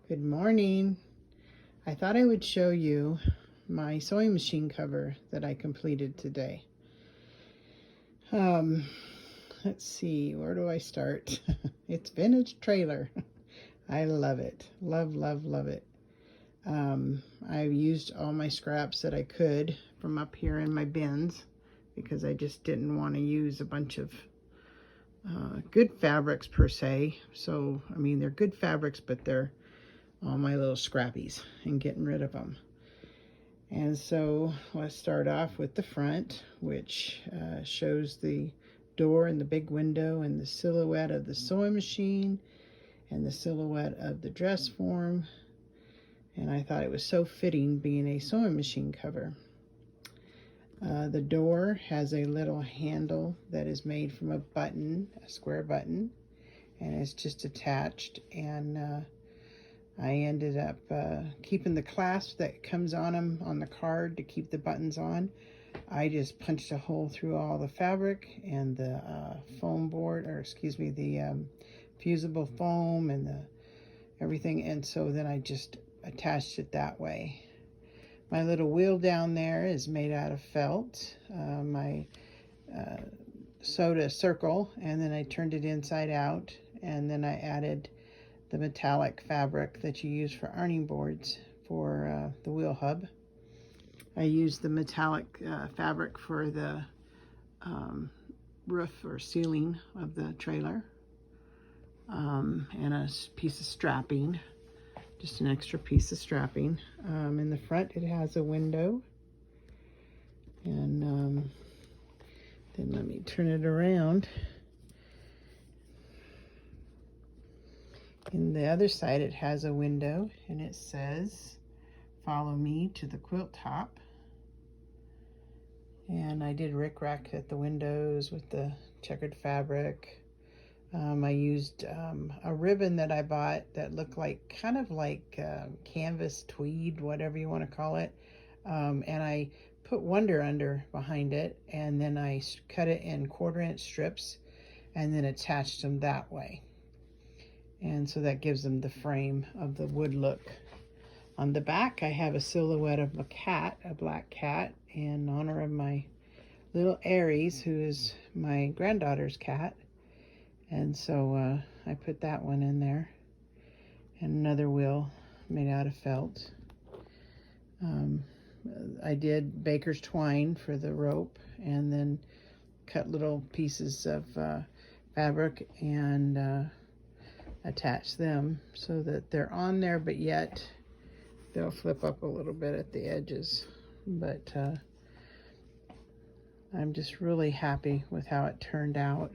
Good morning. I thought I would show you my sewing machine cover that I completed today. Um, let's see, where do I start? It's vintage trailer. I love it. Love, love, love it. I've used all my scraps that I could from up here in my bins because I just didn't want to use a bunch of good fabrics per se. So, I mean, they're good fabrics, but they're all my little scrappies and getting rid of them. And so let's start off with the front, which shows the door and the big window and the silhouette of the sewing machine and the silhouette of the dress form. And I thought it was so fitting being a sewing machine cover. The door has a little handle that is made from a button, a square button, and it's just attached. And I ended up keeping the clasp that comes on them on the card to keep the buttons on. I just punched a hole through all the fabric and the foam board, or excuse me, the fusible foam and the everything, and so then I just attached it that way. My little wheel down there is made out of felt. I sewed a circle and then I turned it inside out, and then I added the metallic fabric that you use for ironing boards for the wheel hub. I used the metallic fabric for the roof or ceiling of the trailer, and a piece of strapping, just an extra piece of strapping. In the front it has a window, and then let me turn it around. In the other side it has a window, and it says, "Follow me to the quilt top." And I did rickrack at the windows with the checkered fabric. I used a ribbon that I bought that looked like kind of like canvas tweed, whatever you want to call it, and I put Wonder Under behind it, and then I cut it in 1/4-inch strips and then attached them that way. And so that gives them the frame of the wood look. On the back, I have a silhouette of a cat, a black cat, in honor of my little Aries, who is my granddaughter's cat. And so I put that one in there. And another wheel made out of felt. I did baker's twine for the rope, and then cut little pieces of fabric and attach them so that they're on there, but yet they'll flip up a little bit at the edges. But I'm just really happy with how it turned out.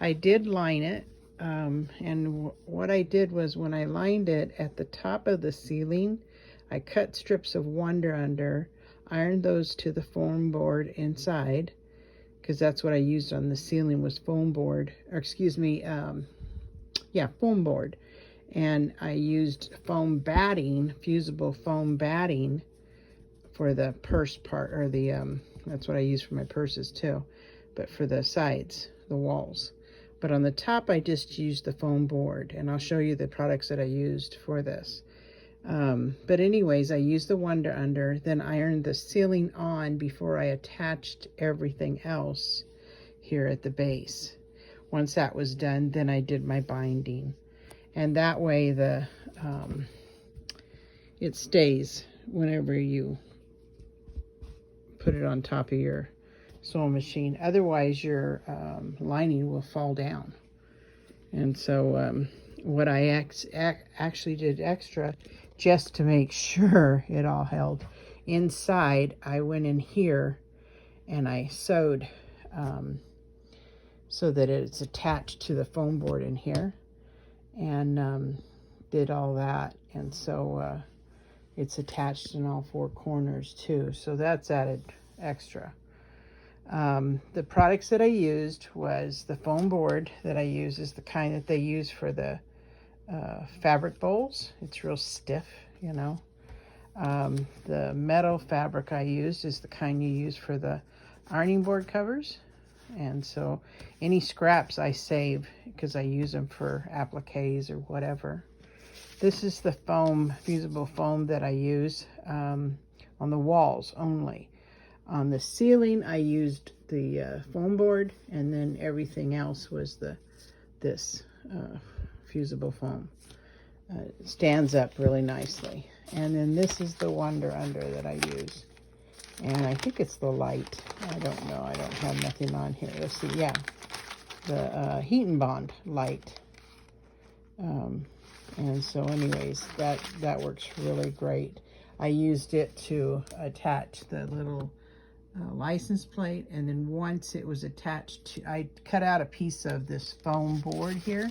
I did line it, and what I did was when I lined it at the top of the ceiling, I cut strips of Wonder Under, ironed those to the foam board inside, because that's what I used on the ceiling was foam board, or excuse me, foam board. And I used foam batting, fusible foam batting for the purse part, or the, that's what I use for my purses too, but for the sides, the walls. But on the top, I just used the foam board, and I'll show you the products that I used for this. But anyways, I used the Wonder Under, then ironed the ceiling on before I attached everything else here at the base. Once that was done, then I did my binding. And that way the it stays whenever you put it on top of your sewing machine. Otherwise your lining will fall down. And so what I actually did extra, just to make sure it all held inside, I went in here and I sewed so that it's attached to the foam board in here, and did all that. And so it's attached in all 4 corners too, so that's added extra. The products that I used was the foam board that I use is the kind that they use for the fabric bowls. It's real stiff, you know. The metal fabric I used is the kind you use for the ironing board covers. And so any scraps I save because I use them for appliques or whatever. This is the foam, fusible foam that I use on the walls only. On the ceiling, I used the foam board, and then everything else was this fusible foam. It stands up really nicely. And then this is the Wonder Under that I use. And I think it's the light. I don't know. I don't have nothing on here. Let's see. Yeah. The Heat and Bond light. And so anyways, that works really great. I used it to attach the little license plate. And then once it was attached to, I cut out a piece of this foam board here.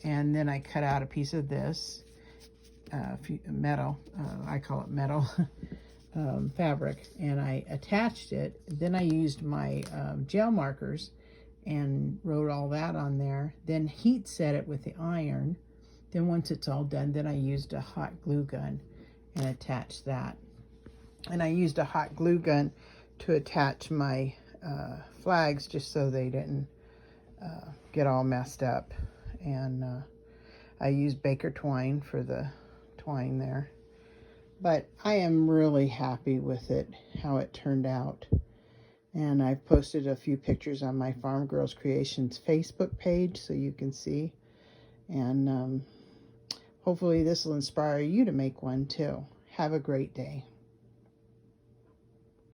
And then I cut out a piece of this metal. I call it metal. Fabric, and I attached it. Then I used my gel markers and wrote all that on there, then heat set it with the iron. Then once it's all done, then I used a hot glue gun and attached that. And I used a hot glue gun to attach my flags just so they didn't get all messed up. And I used Baker twine for the twine there. But I am really happy with it, how it turned out. And I've posted a few pictures on my Farm Girls Creations Facebook page so you can see. And hopefully this will inspire you to make one too. Have a great day.